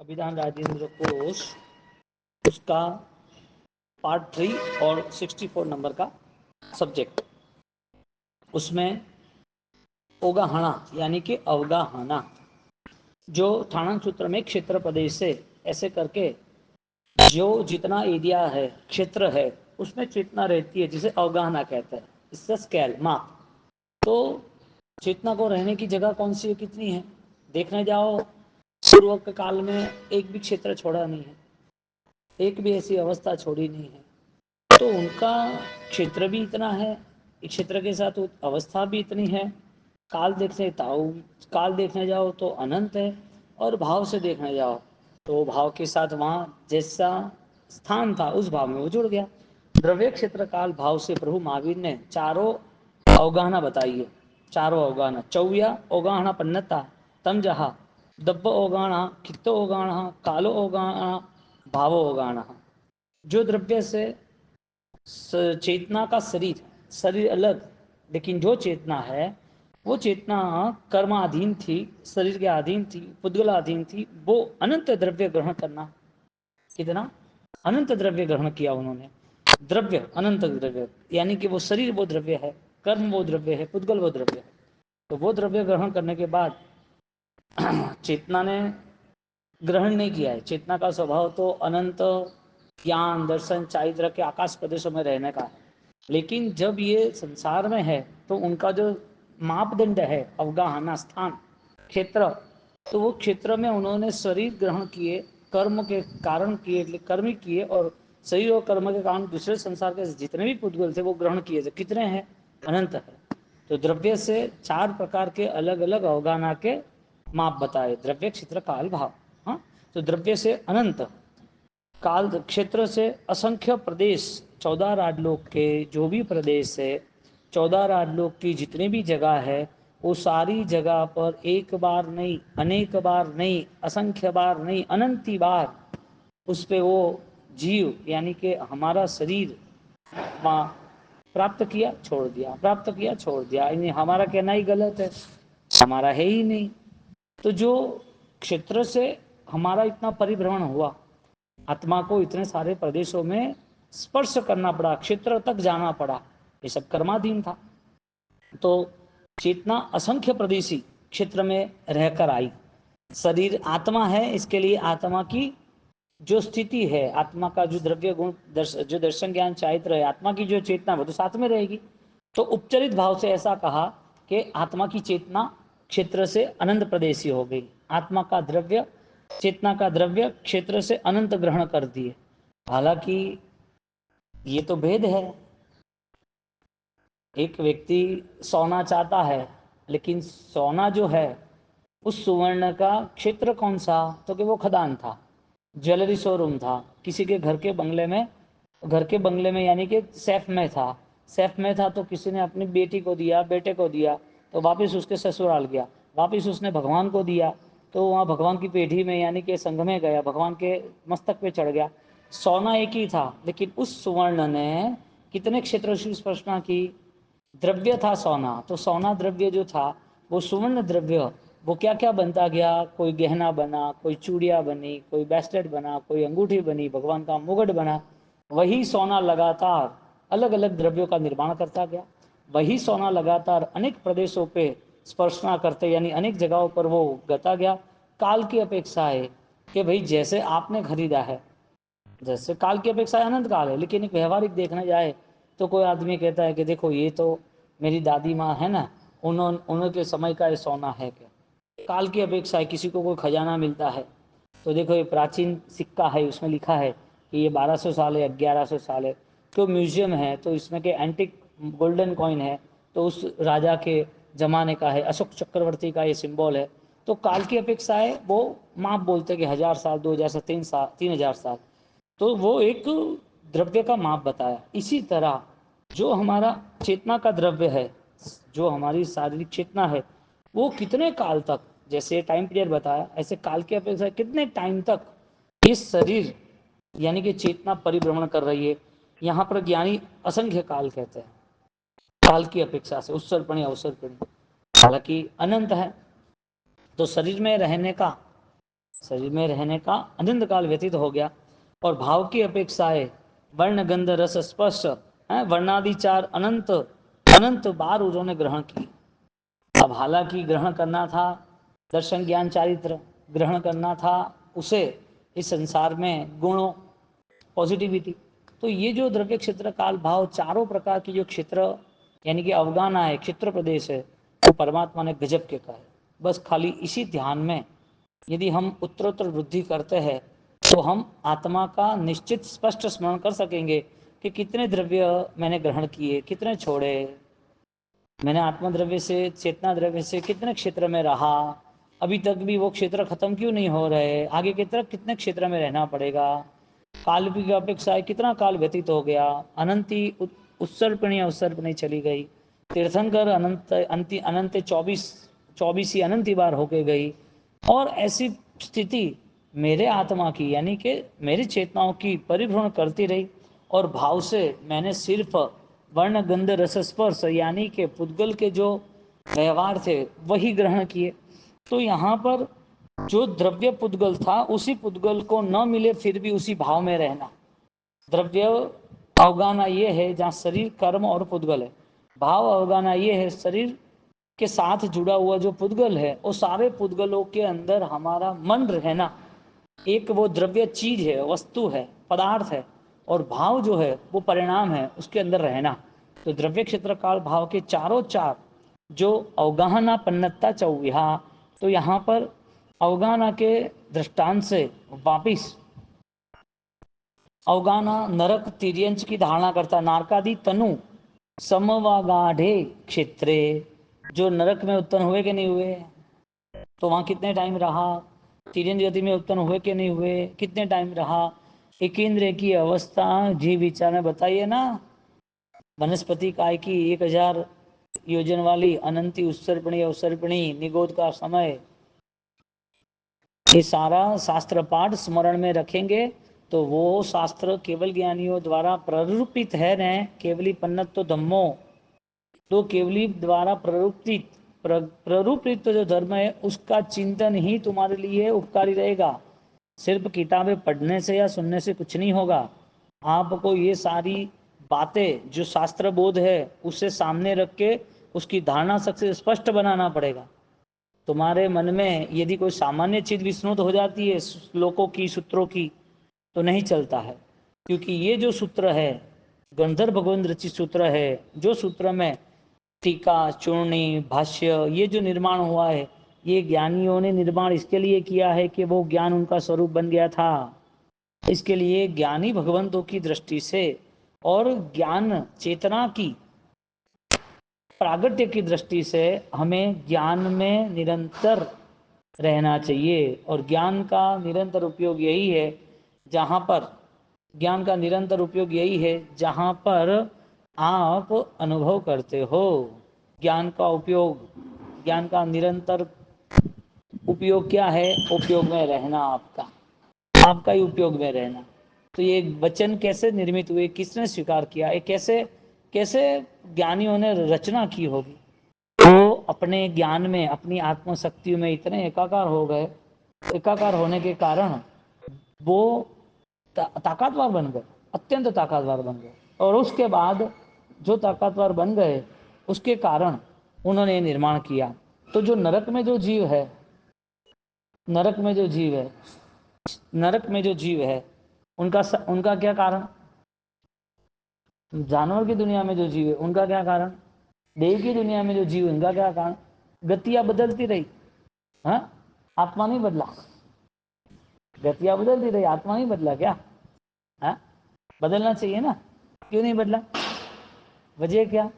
अभिधान राजेंद्र कोश उसका पार्ट 3 और 64 नंबर का सब्जेक्ट, उसमें ओगाहना यानी कि अवगाहना, जो थाणन सूत्र में क्षेत्र प्रदेश से ऐसे करके जो जितना एरिया है, क्षेत्र है, उसमें चेतना रहती है जिसे अवगाहना कहते हैं। इससे स्केल माप। तो चेतना को रहने की जगह कौन सी है, कितनी है, देखने जाओ पूर्व के काल में एक भी क्षेत्र छोड़ा नहीं है, एक भी ऐसी अवस्था छोड़ी नहीं है। तो उनका क्षेत्र भी इतना है, क्षेत्र के साथ अवस्था भी इतनी है। काल देखने जाओ तो अनंत है, और भाव से देखने जाओ तो भाव के साथ वहाँ जैसा स्थान था उस भाव में वो जुड़ गया। द्रव्य क्षेत्र काल भाव से प्रभु महावीर ने चारों अवगाहना बताई है। चारों अवगाहना चौया अवगाहना पन्नता तम जहा दब्ब अवगाहना खित्तो अवगाहना कालो अवगाहना भावो अवगाहना। जो द्रव्य से चेतना का शरीर अलग, लेकिन जो चेतना है वो चेतना कर्माधीन थी, शरीर के अधीन थी, पुद्गलाधीन थी। वो अनंत द्रव्य ग्रहण करना, कितना अनंत द्रव्य ग्रहण किया उन्होंने। द्रव्य अनंत द्रव्य यानी कि वो शरीर वो द्रव्य है, कर्म वो द्रव्य है, पुद्गल वो द्रव्य है। तो वो द्रव्य ग्रहण करने के बाद चेतना ने ग्रहण नहीं किया है। चेतना का स्वभाव तो अनंत ज्ञान दर्शन चारित्र के आकाश प्रदेशों में रहने का है, लेकिन जब ये संसार में है तो उनका जो मापदंड है अवगाहना स्थान क्षेत्र, तो वो क्षेत्र में उन्होंने शरीर ग्रहण किए, कर्म के कारण किए, कर्म किए, और शरीर और कर्म के कारण दूसरे संसार के जितने भी पुद्गल थे वो ग्रहण किए थे। कितने हैं, अनंत है। तो द्रव्य से 4 प्रकार के अलग अलग अवगाहना के माप बताए, द्रव्य क्षेत्र काल भाव। हाँ, तो द्रव्य से अनंत, काल क्षेत्र से असंख्य प्रदेश, 14 राजलोक के जो भी प्रदेश है, 14 राजलोक की जितनी भी जगह है, वो सारी जगह पर एक बार नहीं, अनेक बार नहीं, असंख्य बार नहीं, अनंती बार उस पे वो जीव यानी कि हमारा शरीर वहाँ प्राप्त किया छोड़ दिया, प्राप्त किया छोड़ दिया। इन्हें हमारा कहना ही गलत है, हमारा है ही नहीं। तो जो क्षेत्र से हमारा इतना परिभ्रमण हुआ, आत्मा को इतने सारे प्रदेशों में स्पर्श करना पड़ा, क्षेत्र तक जाना पड़ा, ये सब कर्माधीन था। तो चेतना असंख्य प्रदेशी क्षेत्र में रहकर आई। शरीर आत्मा है, इसके लिए आत्मा की जो स्थिति है, आत्मा का जो द्रव्य गुण जो दर्शन ज्ञान चारित्र है, आत्मा की जो चेतना वो तो साथ में रहेगी। तो उपचरित भाव से ऐसा कहा कि आत्मा की चेतना क्षेत्र से अनंत प्रदेशी हो गई। आत्मा का द्रव्य, चेतना का द्रव्य क्षेत्र से अनंत ग्रहण कर दिए। हालांकि ये तो भेद है। एक व्यक्ति सोना चाहता है, लेकिन सोना जो है उस सुवर्ण का क्षेत्र कौन सा, तो कि वो खदान था, ज्वेलरी शोरूम था, किसी के घर के बंगले में यानी कि सेफ में था। सेफ में था तो किसी ने अपनी बेटी को दिया, बेटे को दिया, तो वापस उसके ससुराल गया, वापस उसने भगवान को दिया, तो वहाँ भगवान की पेढ़ी में यानी कि संघ में गया, भगवान के मस्तक पे चढ़ गया। सोना एक ही था, लेकिन उस सुवर्ण ने कितने क्षेत्रों की स्पर्शना की। द्रव्य था सोना, तो सोना द्रव्य जो था वो सुवर्ण द्रव्य वो क्या क्या बनता गया, कोई गहना बना, कोई चूड़िया बनी, कोई ब्रेसलेट बना, कोई अंगूठी बनी, भगवान का मुकुट बना। वही सोना लगातार अलग अलग द्रव्यों का निर्माण करता गया। वही सोना लगातार अनेक प्रदेशों पे स्पर्शना करते यानी अनेक जगहों पर वो गता गया। काल की अपेक्षा है कि भाई जैसे आपने खरीदा है, जैसे काल की अपेक्षा अनंत काल है, लेकिन एक व्यवहारिक देखने जाए तो कोई आदमी कहता है कि देखो ये तो मेरी दादी माँ है ना, उनके समय का ये सोना है। क्या काल की अपेक्षा है, किसी को कोई खजाना मिलता है तो देखो ये प्राचीन सिक्का है, उसमें लिखा है कि ये 1200 साल है, 1100 साल है। तो म्यूजियम है तो इसमें के एंटिक गोल्डन कॉइन है, तो उस राजा के जमाने का है, अशोक चक्रवर्ती का ये सिंबल है। तो काल की अपेक्षा है वो माप बोलते कि 1000 साल, 2000 साल, 3 साल, 3000 साल। तो वो एक द्रव्य का माप बताया। इसी तरह जो हमारा चेतना का द्रव्य है, जो हमारी शारीरिक चेतना है, वो कितने काल तक, जैसे टाइम पीरियड बताया, ऐसे काल की अपेक्षा कितने टाइम तक इस शरीर यानी कि चेतना परिभ्रमण कर रही है। यहाँ पर ज्ञानी असंख्य काल कहते हैं, काल की अपेक्षा से उत्सर्पणी अवसर्पणी, हालांकि अनंत है। तो शरीर में रहने का शरीर में रहने का अनंत काल व्यतीत हो गया और भाव की अपेक्षाएं वर्ण गंध रस स्पर्श वर्णादि चार अनंत अनंत बार उन्होंने ग्रहण की। अब हालांकि ग्रहण करना था दर्शन ज्ञान चारित्र, ग्रहण करना था उसे इस संसार में गुणों पॉजिटिविटी। तो ये जो द्रव्य क्षेत्र काल भाव चारों प्रकार की जो क्षेत्र यानी कि अवगाना है, क्षेत्र प्रदेश है, वो परमात्मा ने गजब के कहा है। बस खाली इसी ध्यान में यदि हम उत्तरोत्तर वृद्धि करते हैं तो हम आत्मा का निश्चित स्पष्ट स्मरण कर सकेंगे कि कितने द्रव्य मैंने ग्रहण किए, कितने छोड़े, मैंने आत्मा द्रव्य से चेतना द्रव्य से कितने क्षेत्र में रहा, अभी तक भी वो क्षेत्र खत्म क्यों नहीं हो रहे, आगे की तरफ कितने क्षेत्र में रहना पड़ेगा, काल की अपेक्षा कितना काल व्यतीत हो गया, अनंती उत्सर्पणी अवसर्पणी चली गई, तीर्थंकर अनंत अंति अनंत 24 ही अनंती बार होके गई। और ऐसी स्थिति मेरे आत्मा की यानी कि मेरी चेतनाओं की परिभ्रमण करती रही और भाव से मैंने सिर्फ वर्ण गंध रस स्पर्श यानी कि पुद्गल के जो व्यवहार थे वही ग्रहण किए। तो यहाँ पर जो द्रव्य पुद्गल था उसी पुद्गल को न मिले फिर भी उसी भाव में रहना। द्रव्य अवगाना ये है जहाँ शरीर कर्म और पुद्गल है, भाव अवगाना ये है शरीर के साथ जुड़ा हुआ जो पुद्गल है वो सारे पुद्गलों के अंदर हमारा मन रहना। एक वो द्रव्य चीज है, वस्तु है, पदार्थ है, और भाव जो है वो परिणाम है, उसके अंदर रहना। तो द्रव्य क्षेत्र काल भाव के चारों चार जो अवगाहना पन्नत्ता चौविहा, तो यहाँ पर अवगाहना के दृष्टांत से वापिस अवगाहना नरक तिर्यंच की धारणा करता, नारकादि तनु समवागाढ़े क्षेत्रे, जो नरक में उत्पन्न हुए कि नहीं हुए, तो वहाँ कितने टाइम रहा, तिर्यंच गति में उत्पन्न हुए कि नहीं हुए, कितने टाइम रहा, एकेंद्र की अवस्था जीव विचार में बताइए ना। वनस्पति काय की 1000 योजन वाली अनंती उत्सर्पणी अवसर्पणी निगोद का समय, ये सारा शास्त्र पाठ स्मरण में रखेंगे तो वो शास्त्र केवल ज्ञानियों द्वारा प्ररूपित है न, केवली पन्नत तो धम्मो, तो केवली द्वारा प्ररूपित जो धर्म है उसका चिंतन ही तुम्हारे लिए उपकारी रहेगा। सिर्फ किताबें पढ़ने से या सुनने से कुछ नहीं होगा। आपको ये सारी बातें जो शास्त्र बोध है उसे सामने रख के उसकी धारणा सबसे स्पष्ट बनाना पड़ेगा। तुम्हारे मन में यदि कोई सामान्य चीज विस्मृत हो जाती है श्लोकों की सूत्रों की तो नहीं चलता है, क्योंकि ये जो सूत्र है गंधर्व भगवंत रचित सूत्र है, जो सूत्र में टीका चूर्णी भाष्य ये जो निर्माण हुआ है ये ज्ञानियों ने निर्माण इसके लिए किया है कि वो ज्ञान उनका स्वरूप बन गया था। इसके लिए ज्ञानी भगवंतों की दृष्टि से और ज्ञान चेतना की प्रागट्य की दृष्टि से हमें ज्ञान में निरंतर रहना चाहिए। और ज्ञान का निरंतर उपयोग यही है जहाँ पर ज्ञान का निरंतर उपयोग यही है जहाँ पर आप अनुभव करते हो। ज्ञान का उपयोग, ज्ञान का निरंतर उपयोग क्या है, उपयोग में रहना, आपका ही उपयोग में रहना। तो ये वचन कैसे निर्मित हुए, किसने स्वीकार किया, ये कैसे कैसे ज्ञानियों ने रचना की होगी। वो अपने ज्ञान में अपनी आत्मशक्ति में इतने एकाकार हो गए, एकाकार होने के कारण वो ताकतवर बन गए, अत्यंत ताकतवर बन गए। और उसके बाद जो ताकतवर बन गए उसके कारण उन्होंने निर्माण किया। तो जो नरक में जो जीव है, नरक में जो जीव है, नरक में जो जीव है उनका क्या कारण, जानवर की दुनिया में जो जीव है उनका क्या कारण, देव की दुनिया में जो जीव है उनका क्या कारण। गतियां बदलती रही, हाँ, आत्मा नहीं बदला। गतियां बदलती रही, आत्मा नहीं बदला क्या, हाँ, बदलना चाहिए ना, क्यों नहीं बदला, वजह क्या,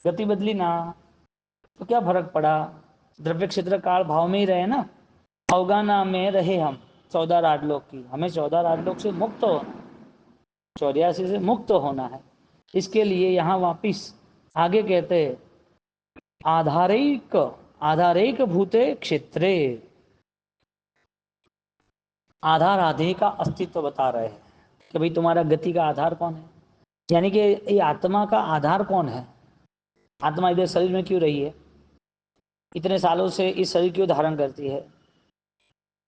गति बदली ना तो क्या फर्क पड़ा, द्रव्य क्षेत्र काल भाव में ही रहे ना, अवगाना में रहे हम 14 राजलोक की, हमें 14 राजलोक से मुक्त होना, 84 से मुक्त होना है। इसके लिए यहाँ वापिस आगे कहते हैं आधारिक आधारिक भूते क्षेत्रे, आधार आधे का अस्तित्व बता रहे हैं कि भाई तुम्हारा गति का आधार कौन है, यानी कि ये आत्मा का आधार कौन है। आत्मा इधर शरीर में क्यों रही है, इतने सालों से इस शरीर क्यों धारण करती है,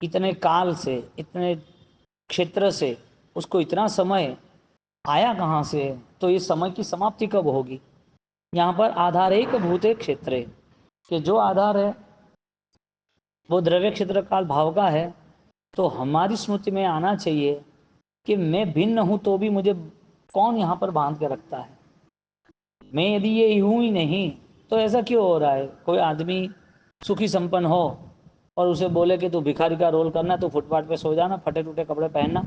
इतने काल से, इतने क्षेत्र से उसको इतना समय आया कहाँ से? तो ये समय की समाप्ति कब होगी? यहाँ पर आधार एक भूते क्षेत्र के जो आधार है वो द्रव्य क्षेत्र काल भाव का है। तो हमारी स्मृति में आना चाहिए कि मैं भिन्न हूं तो भी मुझे कौन यहाँ पर बांध के रखता है? मैं यदि ये हूं ही नहीं तो ऐसा क्यों हो रहा है? कोई आदमी सुखी संपन्न हो और उसे बोले कि तू भिखारी का रोल करना, तो फुटपाथ पे सो जाना, फटे टूटे कपड़े पहनना।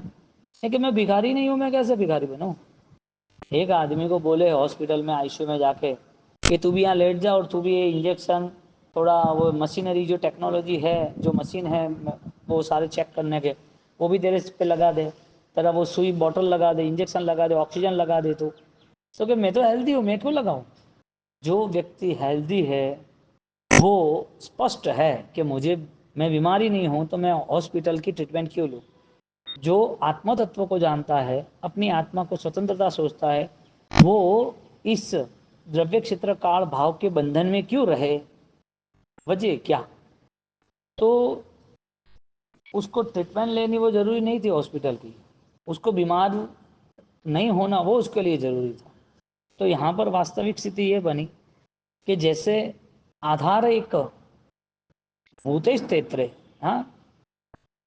लेकिन मैं भिखारी नहीं हूं, मैं कैसे भिखारी बनूं? एक आदमी को बोले हॉस्पिटल में आईसीयू में जाके कि तू भी यहाँ लेट जा और तू भी ये इंजेक्शन, थोड़ा वो मशीनरी जो टेक्नोलॉजी है, जो मशीन है वो सारे चेक करने के, वो भी तेरे पे लगा दे, तेरा वो सुई बॉटल लगा दे, इंजेक्शन लगा दे, ऑक्सीजन लगा दे। तो कि मैं तो हेल्दी हूँ, मैं क्यों लगाऊं? जो व्यक्ति हेल्दी है वो स्पष्ट है कि मुझे, मैं बीमारी नहीं हूं तो मैं हॉस्पिटल की ट्रीटमेंट क्यों लूँ? जो आत्म तत्व को जानता है, अपनी आत्मा को स्वतंत्रता सोचता है, वो इस द्रव्य क्षेत्र काल भाव के बंधन में क्यों रहे? वजह क्या? तो उसको ट्रीटमेंट लेनी वो जरूरी नहीं थी हॉस्पिटल की, उसको बीमार नहीं होना वो उसके लिए जरूरी था। तो यहाँ पर वास्तविक स्थिति ये बनी कि जैसे आधार एक भूतेश क्षेत्र, हाँ,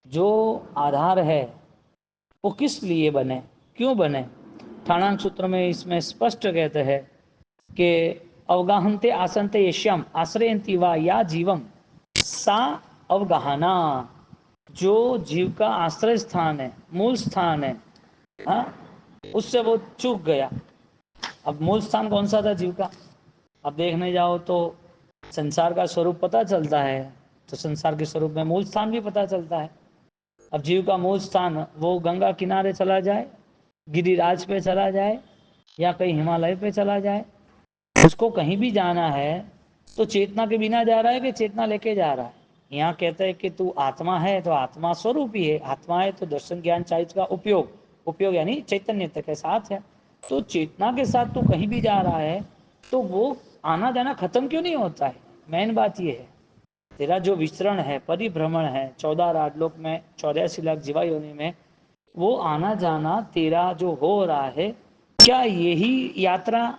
जो आधार है वो किस लिए बने, क्यों बने? ठाणांक सूत्र में इसमें स्पष्ट कहते हैं कि अवगाहनते आसनते यश्यम आश्रयंती वा या जीवम सा अवगाहना। जो जीव का आश्रय स्थान है, मूल स्थान है, हाँ, उससे वो चूक गया। अब मूल स्थान कौन सा था जीव का? अब देखने जाओ तो संसार का स्वरूप पता चलता है, तो संसार के स्वरूप में मूल स्थान भी पता चलता है। अब जीव का मूल स्थान वो गंगा किनारे चला जाए, गिरिराज पे चला जाए, या कहीं हिमालय पे चला जाए, उसको कहीं भी जाना है तो चेतना के बिना जा रहा है कि चेतना लेके जा रहा है? यहाँ कहते हैं कि तू आत्मा है तो आत्मा स्वरूप ही है, आत्मा है तो दर्शन ज्ञान चाहिए का उपयोग, उपयोग यानी चैतन्य के साथ है। तो चेतना के साथ तू कहीं भी जा रहा है तो वो आना जाना खत्म क्यों नहीं होता है? मेन बात ये है, तेरा जो विचरण है, परिभ्रमण है 14 राजलोक में, 84 लाख जीवा योनि में, वो आना जाना तेरा जो हो रहा है, क्या यही यात्रा,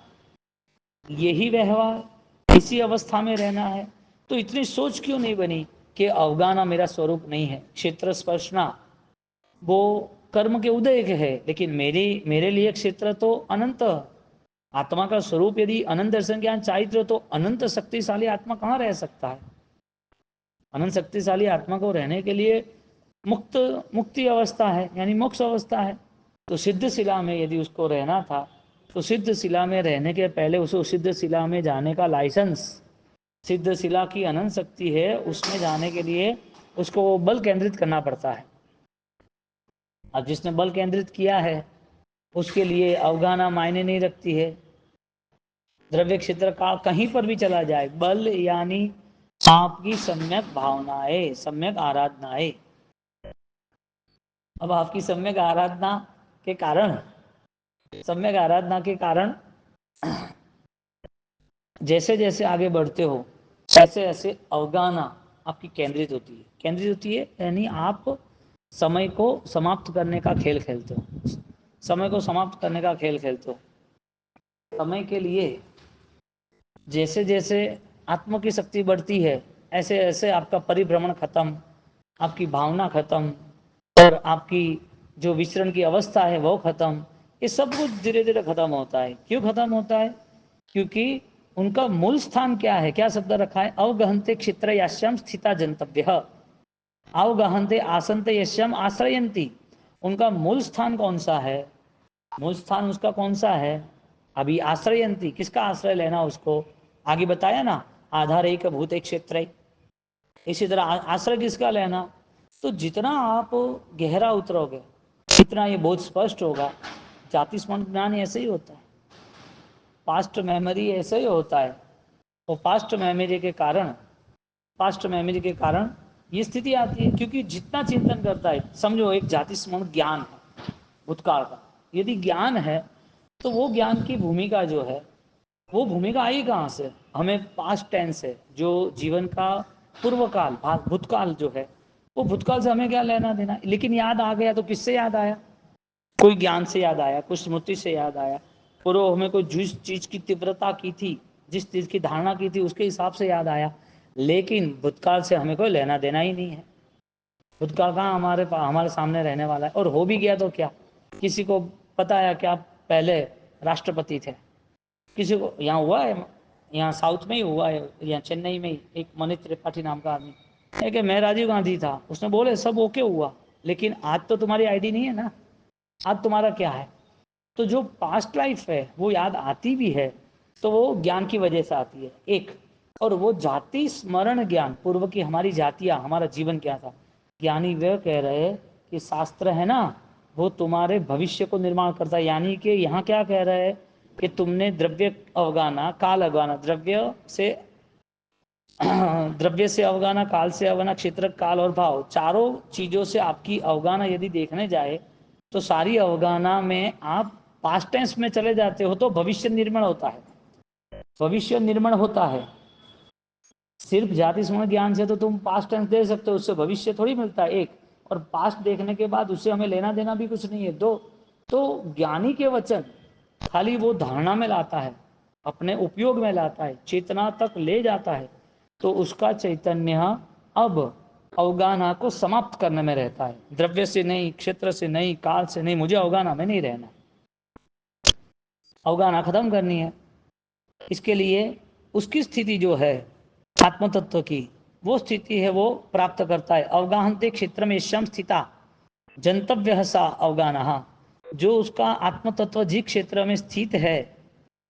यही व्यवहार, इसी अवस्था में रहना है? तो इतनी सोच क्यों नहीं बनी कि अवगाना मेरा स्वरूप नहीं है, क्षेत्र स्पर्शना वो कर्म के उदय के है, लेकिन मेरे लिए क्षेत्र तो अनंत, आत्मा का स्वरूप यदि अनंत दर्शन ज्ञान चाहिए तो अनंत शक्तिशाली आत्मा कहाँ रह सकता है? अनंत शक्तिशाली आत्मा को रहने के लिए मुक्ति अवस्था है, यानी मोक्ष अवस्था है। तो सिद्ध शिला में यदि उसको रहना था तो सिद्ध शिला में रहने के पहले उसको सिद्ध शिला में जाने का लाइसेंस, सिद्ध शिला की अनंत शक्ति है, उसमें जाने के लिए उसको बल केंद्रित करना पड़ता है। अब जिसने बल केंद्रित किया है उसके लिए अवगाना मायने नहीं रखती है। द्रव्य क्षेत्र का कहीं पर भी चला जाए, बल यानी आपकी सम्यक भावनाएं, सम्यक आराधनाएं। अब आपकी सम्यक आराधना के कारण, सम्यक आराधना के कारण जैसे जैसे आगे बढ़ते हो ऐसे ऐसे अवगाना आपकी केंद्रित होती है, केंद्रित होती है यानी आप समय को समाप्त करने का खेल खेलते हो, समय को समाप्त करने का खेल खेलते हो। समय के लिए जैसे जैसे आत्मा की शक्ति बढ़ती है ऐसे ऐसे आपका परिभ्रमण खत्म, आपकी भावना खत्म, और आपकी जो विचरण की अवस्था है वो खत्म। ये सब कुछ धीरे धीरे खत्म होता है। क्यों खत्म होता है? क्योंकि उनका मूल स्थान क्या है? क्या शब्द रखा है? अवगहनते क्षेत्र याश्यम स्थिता जंतव्य, अवगहनते आसनते यश्यम आश्रयंती। उनका मूल स्थान कौन सा है? मूल स्थान उसका कौन सा है? अभी आश्रयंती, किसका आश्रय लेना उसको? आगे बताया ना, आधार एक भूत एक क्षेत्र। इसी तरह आश्रय किसका लेना? तो जितना आप गहरा उतरोगे इतना ये बहुत स्पष्ट होगा। जाति स्मरण ज्ञान ऐसे ही होता है, पास्ट मेमोरी ऐसे ही होता है। वो पास्ट मेमोरी के कारण, पास्ट मेमोरी के कारण ये स्थिति आती है। क्योंकि जितना चिंतन करता है, समझो एक जाति स्मरण ज्ञान है भूतकाल का, यदि ज्ञान है तो वो ज्ञान की भूमिका जो है वो भूमिका आई कहाँ से? हमें पास्ट टेंस है जो जीवन का पूर्व काल, भूतकाल जो है वो भूतकाल से हमें क्या लेना देना, लेकिन याद आ गया तो किससे याद आया? कोई ज्ञान से याद आया, कुछ स्मृति से याद आया, पूर्व हमें कोई जिस चीज की तीव्रता की थी, जिस चीज की धारणा की थी उसके हिसाब से याद आया, लेकिन भूतकाल से हमें कोई लेना देना ही नहीं है। भूतकाल कहाँ हमारे सामने रहने वाला है, और हो भी गया तो क्या? किसी को पता है क्या पहले राष्ट्रपति थे? किसी को? यहाँ हुआ है, यहाँ साउथ में ही हुआ है, यहाँ चेन्नई में ही एक मनीष त्रिपाठी नाम का आदमी है कि मैं राजीव गांधी था, उसने बोले सब ओके हुआ, लेकिन आज तो तुम्हारी आईडी नहीं है ना, आज तुम्हारा क्या है? तो जो पास्ट लाइफ है वो याद आती भी है तो वो ज्ञान की वजह से आती है एक, और वो जाति स्मरण ज्ञान, पूर्व की हमारी जातियां, हमारा जीवन क्या था। ज्ञानी वे कह रहे कि शास्त्र है ना वो तुम्हारे भविष्य को निर्माण करता है, यानी कि यहाँ क्या कह रहे हैं कि तुमने द्रव्य अवगाना, काल अवगाना, द्रव्य से अवगाना, काल से अवगाना, क्षेत्र, काल और भाव, चारों चीजों से आपकी अवगाना यदि देखने जाए तो सारी अवगाना में आप पास्ट टेंस में चले जाते हो तो भविष्य निर्माण होता है, भविष्य निर्माण होता है। सिर्फ जाति स्मरण ज्ञान से तो तुम पास्ट टेंस दे सकते हो, उससे भविष्य थोड़ी मिलता है एक, और पास्ट देखने के बाद उससे हमें लेना देना भी कुछ नहीं है दो। तो ज्ञानी के वचन खाली वो धारणा में लाता है, अपने उपयोग में लाता है, चेतना तक ले जाता है, तो उसका चैतन्य अब अवगाना को समाप्त करने में रहता है। द्रव्य से नहीं, क्षेत्र से नहीं, काल से नहीं, मुझे अवगाना में नहीं रहना, अवगाना खत्म करनी है। इसके लिए उसकी स्थिति जो है आत्म तत्व की, वो स्थिति है वो प्राप्त करता है। अवगाहनते क्षेत्र में शम स्थिता जंतव्य सा अवगाना, जो उसका आत्म तत्व जिस क्षेत्र में स्थित है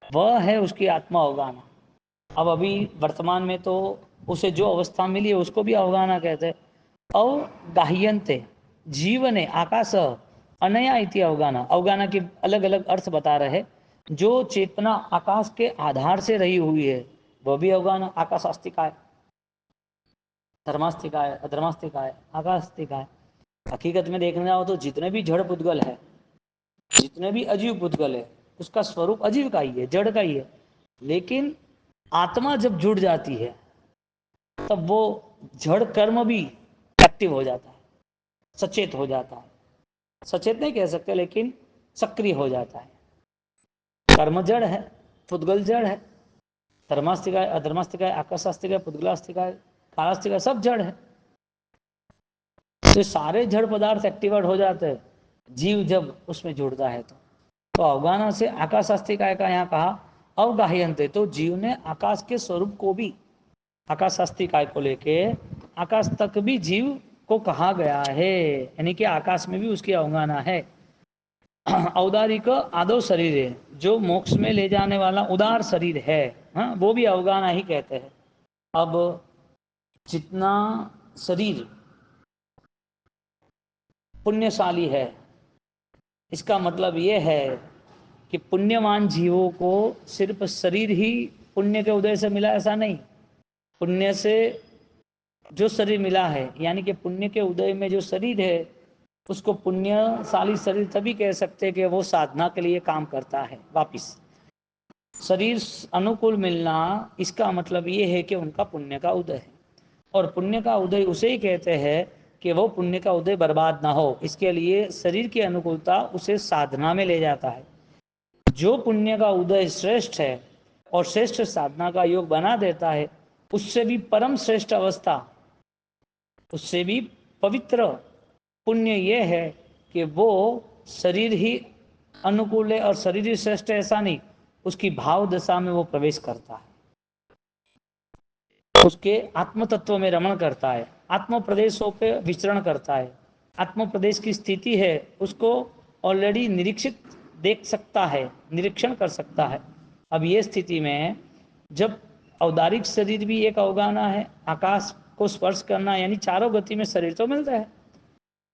वह है उसकी आत्मा अवगाना। अब अभी वर्तमान में तो उसे जो अवस्था मिली है उसको भी अवगाना कहते हैं। अवगाह्यन्ते जीवने आकाश अनया इति अवगाना, अवगाना के अलग अलग अर्थ बता रहे। जो चेतना आकाश के आधार से रही हुई है वह भी अवगाना। आकाश आस्तिका है, धर्मास्तिका है, अधर्मास्तिका है, आकाशस्तिका है। हकीकत में देखने जाओ तो जितने भी जड़ पुद्गल है, जितने भी अजीव पुद्गल है, उसका स्वरूप अजीव का ही है, जड़ का ही है। लेकिन आत्मा जब जुड़ जाती है तब वो जड़ कर्म भी एक्टिव हो जाता है, सचेत हो जाता है। सचेत नहीं कह सकते लेकिन सक्रिय हो जाता है। कर्म जड़ है, पुद्गल जड़ है, धर्मास्तिका है, अधर्मास्तिका है, आकाशास्तिका है, पुद्गलास्तिका है, कालास्तिका है, सब जड़ है। तो सारे जड़ पदार्थ एक्टिवेट हो जाते हैं जीव जब उसमें जुड़ता है। तो अवगाना से आकाशास्तिका का यहाँ कहा अवगाह्यन्ते, तो जीव ने आकाश के स्वरूप को भी, आकाशास्तिका को लेके आकाश तक भी जीव को कहा गया है, यानी कि आकाश में भी उसकी अवगाना है। औदारिक आदो शरीर है, जो मोक्ष में ले जाने वाला उदार शरीर है, हाँ, वो भी अवगाना ही कहते हैं। अब जितना शरीर पुण्यशाली है, इसका मतलब ये है कि पुण्यवान जीवों को सिर्फ शरीर ही पुण्य के उदय से मिला ऐसा नहीं। पुण्य से जो शरीर मिला है, यानी कि पुण्य के उदय में जो शरीर है उसको पुण्यशाली शरीर तभी कह सकते हैं कि वो साधना के लिए काम करता है। वापिस शरीर अनुकूल मिलना, इसका मतलब ये है कि उनका पुण्य का उदय है, और पुण्य का उदय उसे ही कहते हैं कि वो पुण्य का उदय बर्बाद ना हो, इसके लिए शरीर की अनुकूलता उसे साधना में ले जाता है। जो पुण्य का उदय श्रेष्ठ है और श्रेष्ठ साधना का योग बना देता है, उससे भी परम श्रेष्ठ अवस्था, उससे भी पवित्र पुण्य यह है कि वो शरीर ही अनुकूल है और शरीर ही श्रेष्ठ है ऐसा नहीं, उसकी भाव दशा में वो प्रवेश करता है, उसके आत्म तत्व में रमण करता है, आत्म प्रदेशों पे विचरण करता है। आत्म प्रदेश की स्थिति है उसको ऑलरेडी निरीक्षित देख सकता है, निरीक्षण कर सकता है। अब ये स्थिति में जब औदारिक शरीर भी एक अवगाना है, आकाश को स्पर्श करना, यानी चारों गति में शरीर तो मिलता है,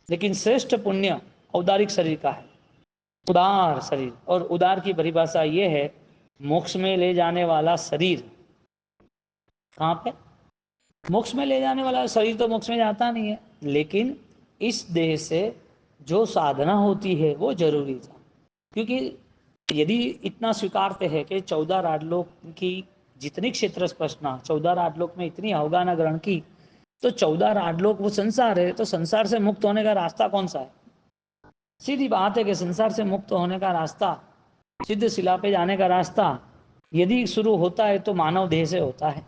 लेकिन श्रेष्ठ पुण्य औदारिक शरीर का है, उदार शरीर। और उदार की परिभाषा ये है मोक्ष में ले जाने वाला शरीर। कहाँ पे? मोक्ष में ले जाने वाला शरीर तो मोक्ष में जाता नहीं है, लेकिन इस देह से जो साधना होती है वो जरूरी था। क्योंकि यदि इतना स्वीकारते हैं कि 14 राजलोक की जितनी क्षेत्र स्पर्शना, 14 राजलोक में इतनी अवगाना ग्रहण की, तो 14 राजलोक वो संसार है, तो संसार से मुक्त होने का रास्ता कौन सा है? सीधी बात है कि संसार से मुक्त होने का रास्ता, सिद्ध शिला पे जाने का रास्ता यदि शुरू होता है तो मानव देह से होता है,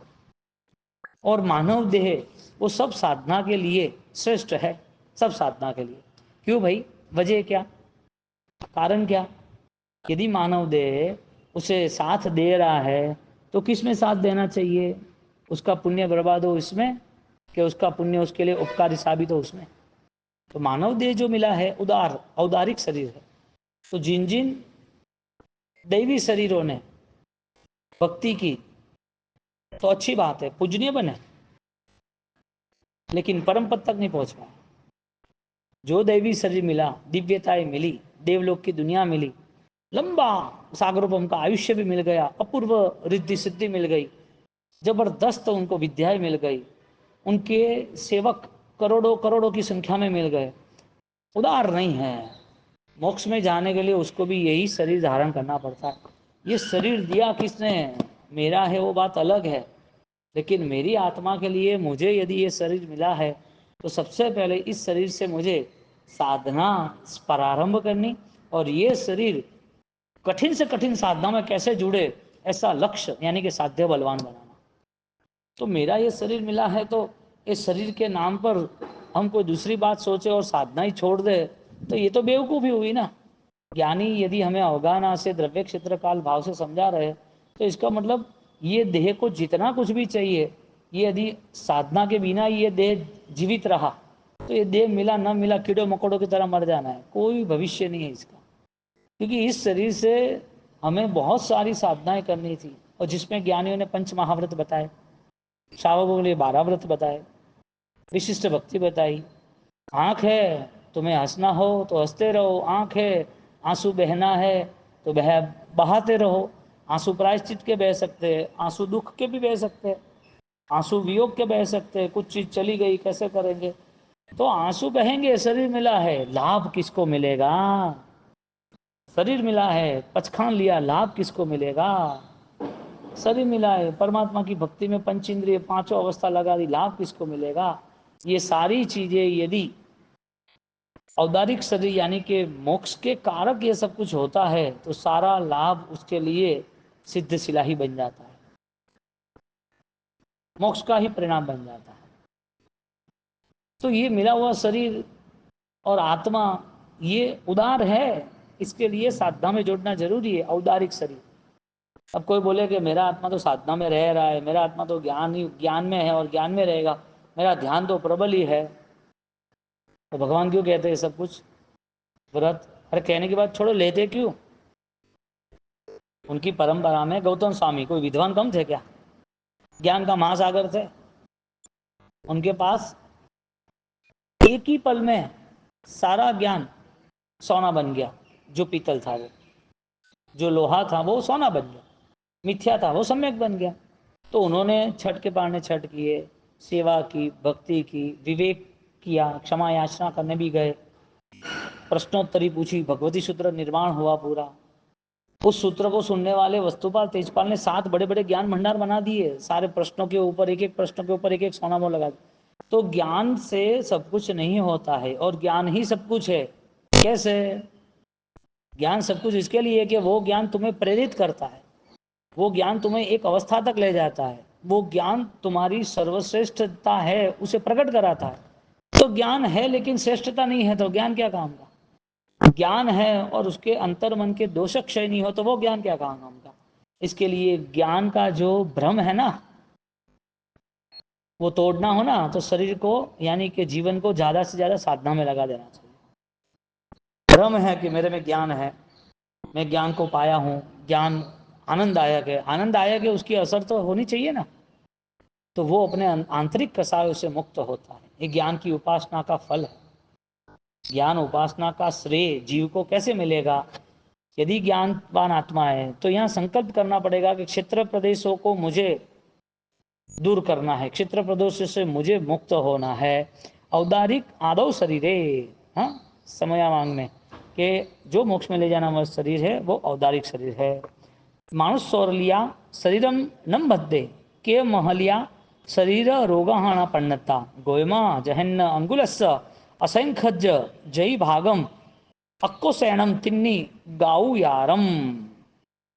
और मानव देह वो सब साधना के लिए श्रेष्ठ है, सब साधना के लिए। क्यों भाई? वजह क्या, कारण क्या? यदि मानव देह उसे साथ दे रहा है तो किस में साथ देना चाहिए? उसका पुण्य बर्बाद हो इसमें, कि उसका पुण्य उसके लिए उपकारी साबित हो उसमें? तो मानव देह जो मिला है उदार औदारिक शरीर है। तो जिन जिन दैवी शरीरों ने भक्ति की तो अच्छी बात है, पूजनीय बने, लेकिन परम पद तक नहीं पहुंच पाए। जो दैवी शरीर मिला, दिव्यताएं मिली, देवलोक की दुनिया मिली, लंबा सागरोपम का आयुष्य भी मिल गया, अपूर्व रिद्धि सिद्धि मिल गई, जबरदस्त उनको विद्याएं मिल गई, उनके सेवक करोड़ों करोड़ों की संख्या में मिल गए, उदार नहीं है। मोक्ष में जाने के लिए उसको भी यही शरीर धारण करना पड़ता है। ये शरीर दिया किसने? मेरा है वो बात अलग है, लेकिन मेरी आत्मा के लिए मुझे यदि ये शरीर मिला है तो सबसे पहले इस शरीर से मुझे साधना प्रारंभ करनी, और ये शरीर कठिन से कठिन साधना में कैसे जुड़े, ऐसा लक्ष्य यानी कि साध्य बलवान बनाना। तो मेरा ये शरीर मिला है तो इस शरीर के नाम पर हम कोई दूसरी बात सोचे और साधना ही छोड़ दे, तो ये तो बेवकूफ़ी हुई ना। ज्ञानी यदि हमें अवगाहना से द्रव्य क्षेत्र काल भाव से समझा रहे तो इसका मतलब ये देह को जितना कुछ भी चाहिए, ये यदि साधना के बिना ये देह जीवित रहा तो ये देह मिला ना मिला कीड़ों मकोड़ों की तरह मर जाना है, कोई भविष्य नहीं है इसका। क्योंकि इस शरीर से हमें बहुत सारी साधनाएं करनी थी, और जिसमें ज्ञानियों ने पंच महाव्रत बताए, श्रावकों के लिए 12 व्रत बताए, विशिष्ट भक्ति बताई। आँख है, तुम्हें हंसना हो तो हंसते रहो, आँख है, आंसू बहना है तो बहाते रहो। आंसू प्रायश्चित के बह सकते हैं, आंसू दुख के भी बह सकते हैं, आंसू वियोग के बह सकते हैं, कुछ चीज चली गई कैसे करेंगे, तो आंसू बहेंगे। शरीर मिला है, लाभ किसको मिलेगा? शरीर मिला है, पचखान लिया, लाभ किसको मिलेगा? शरीर मिला है, परमात्मा की भक्ति में पंच इंद्रिय पांचों अवस्था लगा दी, लाभ किसको मिलेगा? ये सारी चीजें यदि औदारिक शरीर यानी कि मोक्ष के कारक ये सब कुछ होता है तो सारा लाभ उसके लिए सिद्ध शिला ही बन जाता है, मोक्ष का ही परिणाम बन जाता है। तो ये मिला हुआ शरीर और आत्मा ये उदार है, इसके लिए साधना में जोड़ना जरूरी है, औदारिक शरीर। अब कोई बोले कि मेरा आत्मा तो साधना में रह रहा है, मेरा आत्मा तो ज्ञान में है और ज्ञान में रहेगा, मेरा ध्यान तो प्रबल ही है, तो भगवान क्यों कहते हैं सब कुछ व्रत? अरे कहने की बात छोड़ो, लेते क्यों? उनकी परंपरा में गौतम स्वामी कोई विद्वान कम थे क्या? ज्ञान का महासागर थे। उनके पास एक ही पल में सारा ज्ञान सोना बन गया, जो पीतल था वो, जो लोहा था वो सोना बन गया, मिथ्या था वो सम्यक बन गया। तो उन्होंने छठ के पारने छठ किए, सेवा की, भक्ति की, विवेक किया, क्षमा याचना करने भी गए, प्रश्नोत्तरी पूछी, भगवती सूत्र निर्माण हुआ पूरा। उस सूत्र को सुनने वाले वस्तुपाल तेजपाल ने 7 बड़े बड़े ज्ञान भंडार बना दिए, सारे प्रश्नों के ऊपर एक एक प्रश्नों के ऊपर एक एक सोना मोहर लगा दिया। तो ज्ञान से सब कुछ नहीं होता है, और ज्ञान ही सब कुछ है। कैसे? ज्ञान सब कुछ इसके लिए कि वो ज्ञान तुम्हें प्रेरित करता है, वो ज्ञान तुम्हें एक अवस्था तक ले जाता है, वो ज्ञान तुम्हारी सर्वश्रेष्ठता है उसे प्रकट कराता है। तो ज्ञान है लेकिन श्रेष्ठता नहीं है तो ज्ञान क्या काम का? ज्ञान है और उसके अंतर मन के दोष क्षय नहीं हो तो वो ज्ञान क्या काम का? इसके लिए ज्ञान का जो भ्रम है ना, वो तोड़ना हो ना, तो शरीर को यानी कि जीवन को ज्यादा से ज्यादा साधना में लगा देना चाहिए। भ्रम है कि मेरे में ज्ञान है, मैं ज्ञान को पाया हूँ, ज्ञान आनंददायक है, आनंददायक है उसकी असर तो होनी चाहिए ना, तो वो अपने आंतरिक कसायों से मुक्त होता है। ये ज्ञान की उपासना का फल है। ज्ञान उपासना का श्रेय जीव को कैसे मिलेगा? यदि ज्ञानवान आत्मा है तो यहाँ संकल्प करना पड़ेगा कि क्षेत्र प्रदेशों को मुझे दूर करना है, क्षेत्र प्रदेश से मुझे मुक्त होना है। औदारिक आदौ शरीरे, हाँ, समयावांग में कि जो मोक्ष में ले जाना वाला शरीर है वो औदारिक शरीर है। मानुष सौरलिया शरीरम नम बद्धे के महलिया शरीर रोगाहाण पन्नता गोयमा जहन्न अंगुलस्य असंख्य जय भागम अक्कोसैणम तिन्नी गाऊ यारम।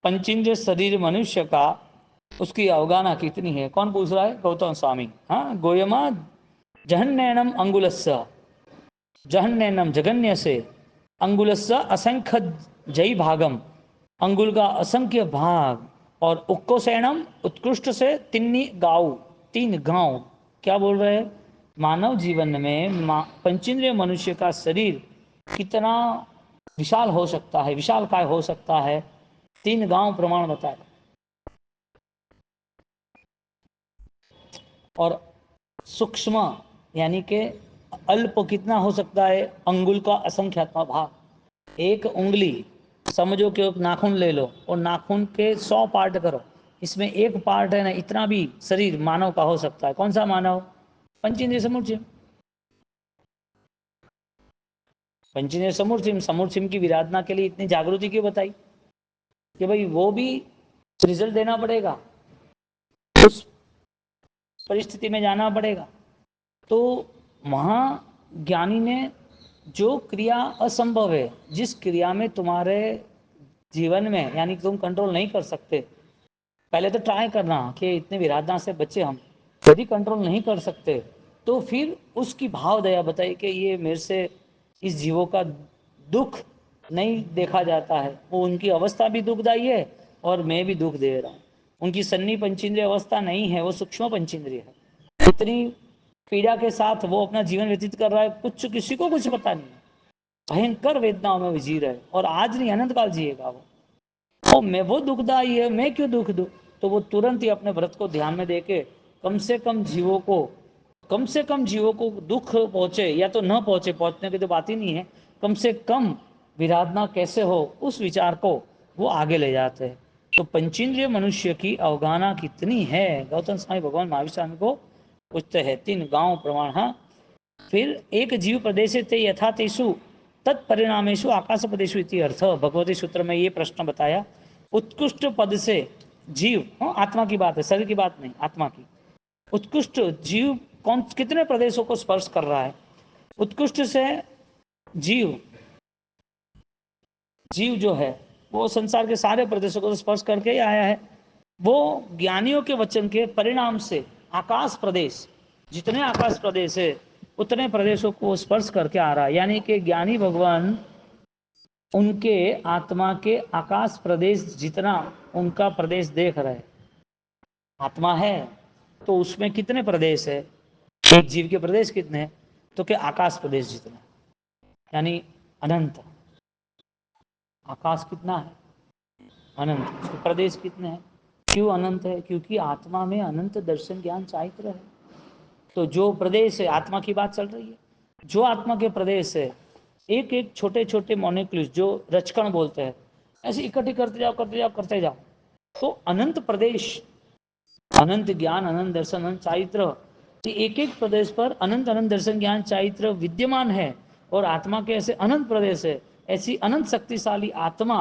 पंचेंद्रिय शरीर मनुष्य का उसकी अवगाना कितनी है? कौन पूछ रहा है? गौतम स्वामी। हाँ, गोयमा जहन्नैनम अंगुलस्य, जहन्नैनम जगन्य से, अंगुलस्य असंख्य जय भागम, अंगुल का असंख्य भाग, और उक्कोसैणम उत्कृष्ट से, तिन्नी गाँव, तीन गांव। क्या बोल रहे हैं? मानव जीवन में पंचेंद्रिय मनुष्य का शरीर कितना विशाल हो सकता है, विशाल काय हो सकता है, तीन गांव प्रमाण बताए। और सूक्ष्म यानी कि अल्प कितना हो सकता है? अंगुल का असंख्यात्मक भाग। एक उंगली समझो कि नाखून ले लो और नाखून के 100 पार्ट करो, इसमें एक पार्ट है ना, इतना भी शरीर मानव का हो सकता है। कौन सा मानव? पंचेंद्रिय समूर्तिम। पंचेंद्रिय समूर्तिम, समूर्तिम की विराधना के लिए इतनी जागृति क्यों बताई? कि भाई वो भी रिजल्ट देना पड़ेगा, उस परिस्थिति में जाना पड़ेगा। तो महाज्ञानी ने जो क्रिया असंभव है, जिस क्रिया में तुम्हारे जीवन में यानी तुम कंट्रोल नहीं कर सकते, पहले तो ट्राई करना कि इतने विराधना से बच्चे हम यदि कंट्रोल नहीं कर सकते तो फिर उसकी भाव दया बताई कि ये मेरे से इस जीवों का दुख नहीं देखा जाता है, वो उनकी अवस्था भी दुखदायी है और मैं भी दुख दे रहा हूँ। उनकी सन्नी पंचेंद्रिय अवस्था नहीं है, वो सूक्ष्म पंचेंद्रिय है। इतनी पीड़ा के साथ वो अपना जीवन व्यतीत कर रहा है, कुछ किसी को कुछ पता नहीं है, भयंकर वेदनाओं में वो जी रहे, और आज नहीं अनंत काल जिएगा वो। और मैं वो दुखदाई है, मैं क्यों दुख दूं? तो वो तुरंत ही अपने व्रत को ध्यान में देके कम से कम जीवों को, कम से कम जीवों को दुख पहुंचे या तो न पहुंचे, पहुंचने की तो बात ही नहीं है, कम से कम विराधना कैसे हो उस विचार को वो आगे ले जाते हैं। तो पंचेंद्रिय मनुष्य की अवगाहना कितनी है, गौतम स्वामी भगवान महावीर स्वामी को पूछते हैं। तीन गांव प्रमाण। हाँ, फिर एक जीव प्रदेश ते यथा तेषु तत्परिणामेशु आकाश पदेशु इति अर्थ। भगवती सूत्र में ये प्रश्न बताया। उत्कृष्ट पद से जीव, आत्मा की बात है, शरीर की बात नहीं, आत्मा की। उत्कृष्ट जीव कौन कितने प्रदेशों को स्पर्श कर रहा है? उत्कृष्ट से जीव, जीव जो है वो संसार के सारे प्रदेशों को स्पर्श करके ही आया है। वो ज्ञानियों के वचन के परिणाम से आकाश प्रदेश, जितने आकाश प्रदेश है उतने प्रदेशों को स्पर्श करके आ रहा है। यानी कि ज्ञानी भगवान उनके आत्मा के आकाश प्रदेश जितना उनका प्रदेश देख रहे हैं। आत्मा है तो उसमें कितने प्रदेश है? एक जीव के प्रदेश कितने हैं? तो क्या आकाश प्रदेश जितना, यानी अनंत। आकाश कितना है? अनंत। उसके प्रदेश कितने हैं? क्यों अनंत है? क्योंकि आत्मा में अनंत दर्शन ज्ञान चारित्र है। तो जो प्रदेश है, आत्मा की बात चल रही है, जो आत्मा के प्रदेश है, एक एक छोटे छोटे मॉलिक्यूल्स जो रचकण बोलते हैं, ऐसे इकट्ठी करते जाओ करते जाओ करते जाओ, तो अनंत प्रदेश, अनंत ज्ञान, अनंत दर्शन, अनंत चारित्र, एक एक प्रदेश पर अनंत अनंत दर्शन ज्ञान चारित्र विद्यमान है। और आत्मा के ऐसे अनंत प्रदेश है, ऐसी अनंत शक्तिशाली आत्मा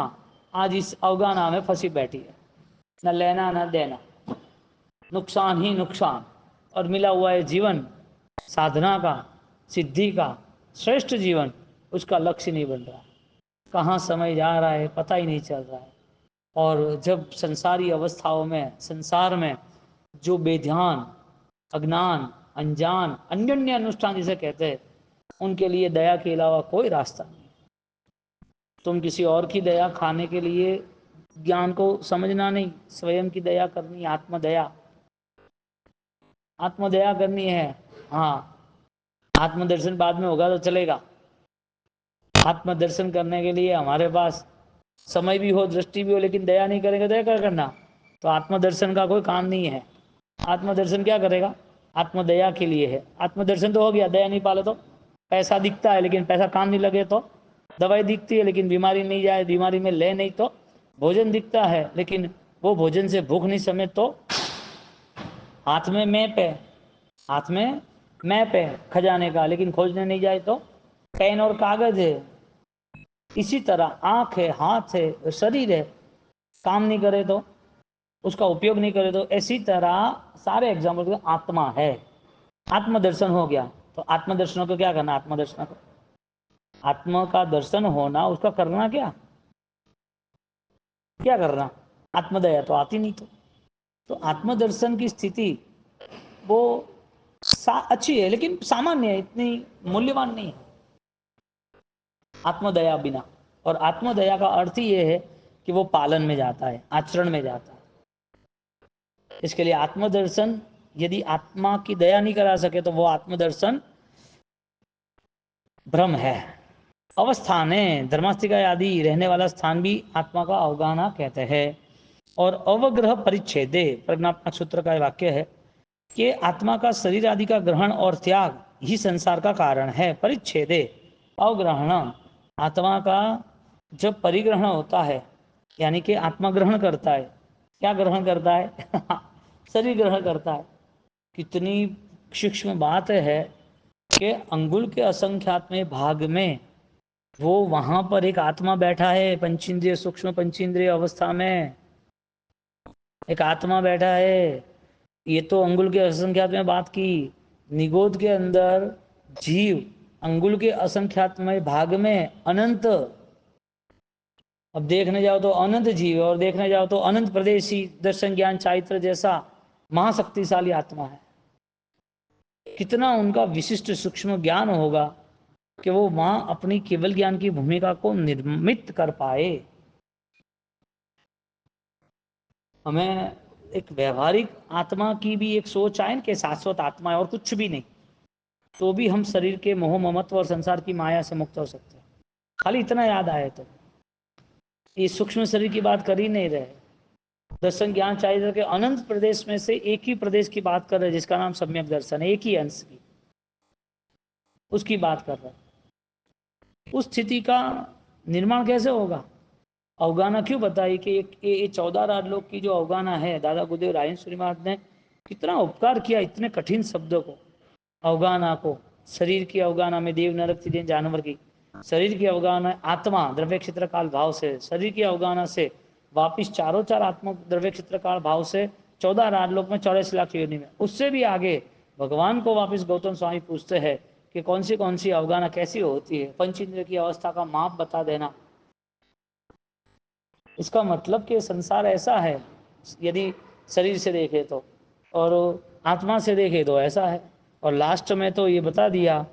आज इस अवगाना में फंसी बैठी है, न लेना न देना, नुकसान ही नुकसान, और मिला हुआ है जीवन साधना का, सिद्धि का, श्रेष्ठ जीवन, उसका लक्ष्य नहीं बन रहा। कहाँ समय जा रहा है पता ही नहीं चल रहा है। और जब संसारी अवस्थाओं में, संसार में जो बेध्यान, अज्ञान, अनजान, अन्योन्य अनुष्ठान जिसे कहते हैं, उनके लिए दया के अलावा कोई रास्ता नहीं। तुम किसी और की दया खाने के लिए ज्ञान को समझना नहीं, स्वयं की दया करनी, आत्मदया, आत्मदया करनी है। हाँ, आत्मदर्शन बाद में होगा तो चलेगा। आत्मदर्शन करने के लिए हमारे पास समय भी हो, दृष्टि भी हो, लेकिन दया नहीं करेंगे तो क्या करना? तो आत्मदर्शन का कोई काम नहीं है। आत्मदर्शन क्या करेगा? आत्मदया के लिए है। आत्मदर्शन तो हो गया, दया नहीं पाले तो पैसा दिखता है लेकिन पैसा काम नहीं लगे तो, दवाई दिखती है लेकिन बीमारी नहीं जाए, बीमारी में ले नहीं तो, भोजन दिखता है लेकिन वो भोजन से भूख नहीं समेत तो, हाथ में मैप है, हाथ में मैप है खजाने का, लेकिन खोजने नहीं जाए तो, पेन और कागज है। इसी तरह आंख है, हाथ है, शरीर है, काम नहीं करे तो, उसका उपयोग नहीं करे तो इसी तरह सारे एग्जाम्पल आत्मा है, आत्मदर्शन हो गया। तो आत्मदर्शन को क्या करना, आत्मदर्शन को आत्मा का दर्शन होना, उसका करना क्या क्या करना, आत्मदया तो आती नहीं। तो आत्मदर्शन की स्थिति वो अच्छी है लेकिन सामान्य है, इतनी मूल्यवान नहीं है आत्मदया बिना। और आत्मदया का अर्थ ही ये है कि वो पालन में जाता है, आचरण में जाता है। इसके लिए आत्मदर्शन, यदि आत्मा की दया नहीं करा सके तो वो आत्मदर्शन भ्रम है। अवस्थान है, धर्मास्तिका आदि रहने वाला स्थान भी आत्मा का अवगाहना कहते हैं। और अवग्रह परिच्छेदे, प्रज्ञात्मक सूत्र का वाक्य है कि आत्मा का शरीर आदि का ग्रहण और त्याग ही संसार का कारण है। परिच्छेदे, अवग्रहण, आत्मा का जब परिग्रहण होता है, यानी कि आत्मा ग्रहण करता है, क्या ग्रहण करता है शरीर ग्रहण करता है। कितनी सूक्ष्म बात है कि अंगुल के असंख्यात्मय भाग में वो वहां पर एक आत्मा बैठा है, पंचेंद्रिय, सूक्ष्म पंचेंद्रिय अवस्था में एक आत्मा बैठा है। ये तो अंगुल के असंख्यात में बात की, निगोद के अंदर जीव अंगुल के असंख्यातमय भाग में अनंत, अब देखने जाओ तो अनंत जीव और देखने जाओ तो अनंत प्रदेशी दर्शन ज्ञान चारित्र जैसा महाशक्तिशाली आत्मा है। कितना उनका विशिष्ट सूक्ष्म ज्ञान होगा कि वो वहां अपनी केवल ज्ञान की भूमिका को निर्मित कर पाए। हमें एक व्यवहारिक आत्मा की भी एक सोच आए कि शाश्वत आत्मा है और कुछ भी नहीं, तो भी हम शरीर के मोह ममत्व और संसार की माया से मुक्त हो सकते हैं। खाली इतना याद आए तो ये सूक्ष्म शरीर की बात कर ही नहीं रहे, दर्शन ज्ञान चाहिए के अनंत प्रदेश में से एक ही प्रदेश की बात कर रहे जिसका नाम सम्यक दर्शन है, एक ही अंश की उसकी बात कर रहे। उस स्थिति का निर्माण कैसे होगा, अवगाना क्यों बताई कि ये 14 राजलोक की जो अवगाना है, दादा गुरुदेव राजेंद्र महाराज ने कितना उपकार किया इतने कठिन शब्दों को, अवगाना को। शरीर की अवगाना में देव नरक तीन जानवर की, शरीर की अवगाना आत्मा द्रव्य क्षेत्र काल भाव से, शरीर की अवगाना से वापिस चारों चार आत्मा द्रव्य क्षेत्र काल भाव से 14 राजलोक में 84 लाख योनि में, उससे भी आगे भगवान को वापिस गौतम स्वामी पूछते हैं कि कौन सी अवगाना कैसी होती है, पंचेंद्र की अवस्था का माप बता देना। इसका मतलब कि संसार ऐसा है यदि शरीर से देखे तो, और आत्मा से देखे तो ऐसा है। और लास्ट में तो ये बता दिया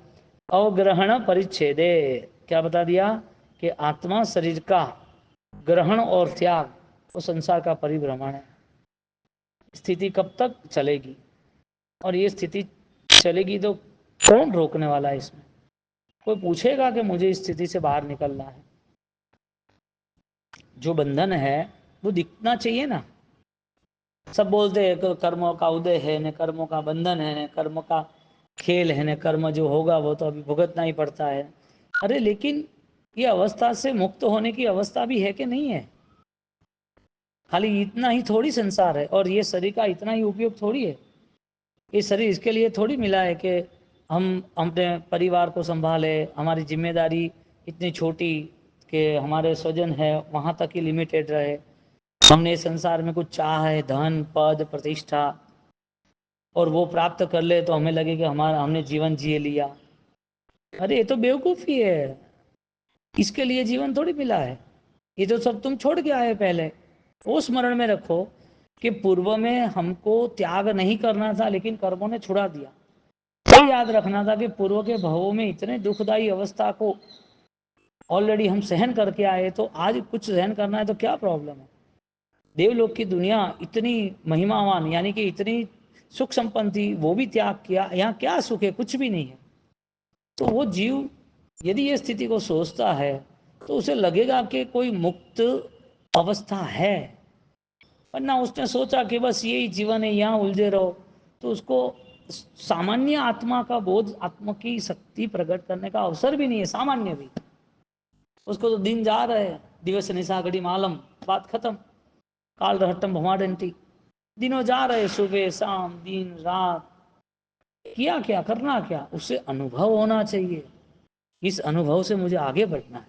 अवग्रहण परिच्छेदे, क्या बता दिया कि आत्मा शरीर का ग्रहण और त्याग वो संसार का परिभ्रमण है। स्थिति कब तक चलेगी, और ये स्थिति चलेगी तो कौन रोकने वाला है इसमें, कोई पूछेगा कि मुझे इस स्थिति से बाहर निकलना है। जो बंधन है वो दिखना चाहिए ना, सब बोलते हैं कर्मों का उदय है न कर्मों का बंधन है न कर्म का खेल है न कर्म जो होगा वो तो अभी भुगतना ही पड़ता है। अरे लेकिन ये अवस्था से मुक्त होने की अवस्था भी है कि नहीं है, खाली इतना ही थोड़ी संसार है और ये शरीर का इतना ही उपयोग थोड़ी है। ये शरीर इसके लिए थोड़ी मिला है कि हम अपने परिवार को संभाले, हमारी जिम्मेदारी इतनी छोटी कि हमारे स्वजन है वहाँ तक ही लिमिटेड रहे। हमने संसार में कुछ चाह है, धन पद प्रतिष्ठा, और वो प्राप्त कर ले तो हमें लगे कि हमारा हमने जीवन जी लिया। अरे ये तो बेवकूफ़ी है, इसके लिए जीवन थोड़ी मिला है, ये तो सब तुम छोड़ के आए। पहले वो स्मरण में रखो कि पूर्व में हमको त्याग नहीं करना था लेकिन कर्मों ने छुड़ा दिया। तो याद रखना था कि पूर्व के भवों में इतने दुखदायी अवस्था को ऑलरेडी हम सहन करके आए, तो आज कुछ सहन करना है तो क्या प्रॉब्लम है। देवलोक की दुनिया इतनी महिमावान, यानी कि इतनी सुख संपन्न थी, वो भी त्याग किया, यहाँ क्या सुख है, कुछ भी नहीं है। तो वो जीव यदि ये स्थिति को सोचता है तो उसे लगेगा कि कोई मुक्त अवस्था है, वरना उसने सोचा कि बस यही जीवन है, यहाँ उलझे रहो, तो उसको सामान्य आत्मा का बोध, आत्मा की शक्ति प्रकट करने का अवसर भी नहीं है, सामान्य भी। उसको तो दिन जा रहे हैं, दिवस निशा घड़ी मालम, बात खत्म, काल रहटम भमाडंटी, दिनों जा रहे, सुबह शाम दिन रात, किया क्या, करना क्या, उससे अनुभव होना चाहिए। इस अनुभव से मुझे आगे बढ़ना है,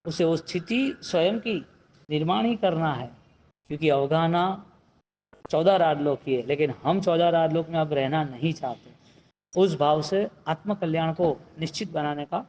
उसे वो स्थिति स्वयं की निर्माण ही करना है, क्योंकि अवगाना 14 राजलोक किए, लेकिन हम 14 राजलोक में अब रहना नहीं चाहते। उस भाव से आत्म कल्याण को निश्चित बनाने का